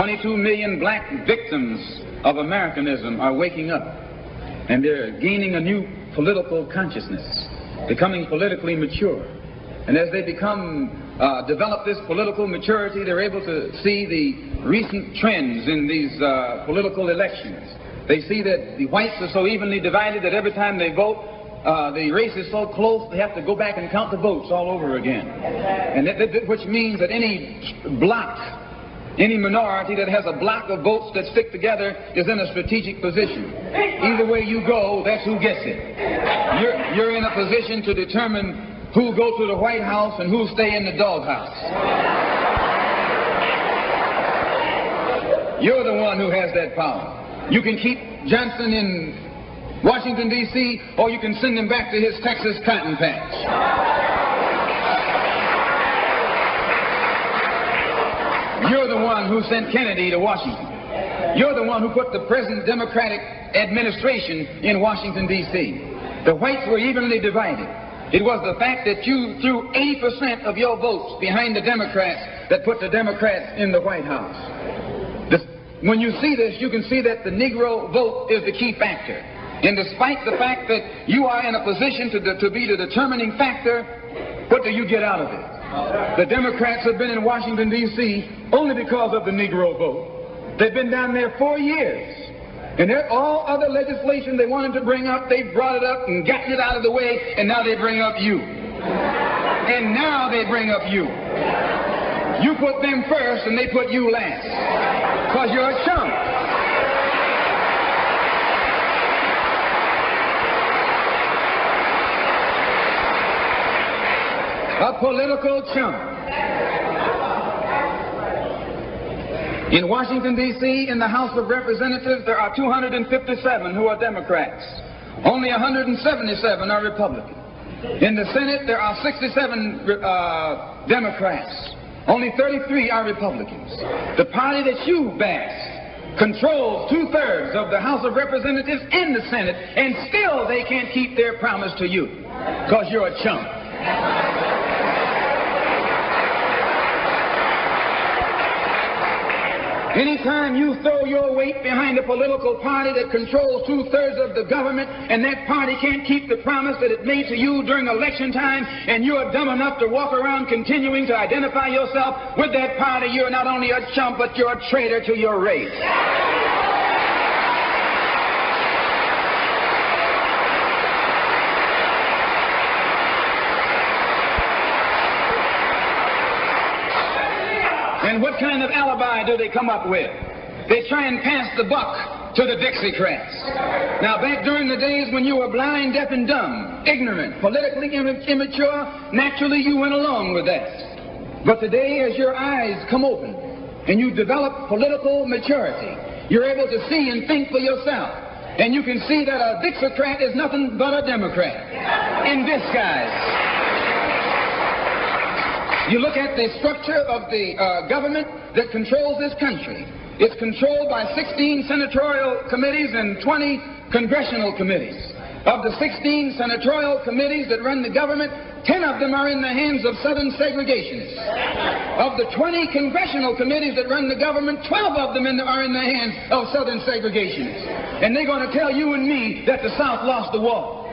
22 million black victims of Americanism are waking up, and they're gaining a new political consciousness, becoming politically mature. And as they develop this political maturity, they're able to see the recent trends in these political elections. They see that the whites are so evenly divided that every time they vote, the race is so close they have to go back and count the votes all over again. And which means that any block, any minority that has a block of votes that stick together is in a strategic position. Either way you go, that's who gets it. You're in a position to determine who'll go to the White House and who'll stay in the doghouse. You're the one who has that power. You can keep Johnson in Washington, D.C., or you can send him back to his Texas cotton patch. You're the one who sent Kennedy to Washington. You're the one who put the present Democratic administration in Washington, D.C. The whites were evenly divided. It was the fact that you threw 80% of your votes behind the Democrats that put the Democrats in the White House. When you see this, you can see that the Negro vote is the key factor. And despite the fact that you are in a position to be the determining factor, what do you get out of it? The Democrats have been in Washington, D.C. only because of the Negro vote. They've been down there 4 years. And all other legislation they wanted to bring up, they brought it up and gotten it out of the way, and now they bring up you. And now they bring up you. You put them first and they put you last. Because you're a chump. A political chump. In Washington, D.C., in the House of Representatives, there are 257 who are Democrats. Only 177 are Republican. In the Senate, there are 67 Democrats. Only 33 are Republicans. The party that you back controls 2/3 of the House of Representatives and the Senate, and still they can't keep their promise to you, because you're a chump. Anytime you throw your weight behind a political party that controls 2/3 of the government, and that party can't keep the promise that it made to you during election time, and you're dumb enough to walk around continuing to identify yourself with that party, you're not only a chump, but you're a traitor to your race. And what kind of alibi do they come up with? They try and pass the buck to the Dixiecrats. Now, back during the days when you were blind, deaf, and dumb, ignorant, politically immature, naturally you went along with that. But today, as your eyes come open and you develop political maturity, you're able to see and think for yourself. And you can see that a Dixiecrat is nothing but a Democrat in disguise. You look at the structure of the government that controls this country. It's controlled by 16 senatorial committees and 20 congressional committees. Of the 16 senatorial committees that run the government, 10 of them are in the hands of Southern segregationists. Of the 20 congressional committees that run the government, 12 of them are in the hands of Southern segregationists. And they're going to tell you and me that the South lost the war.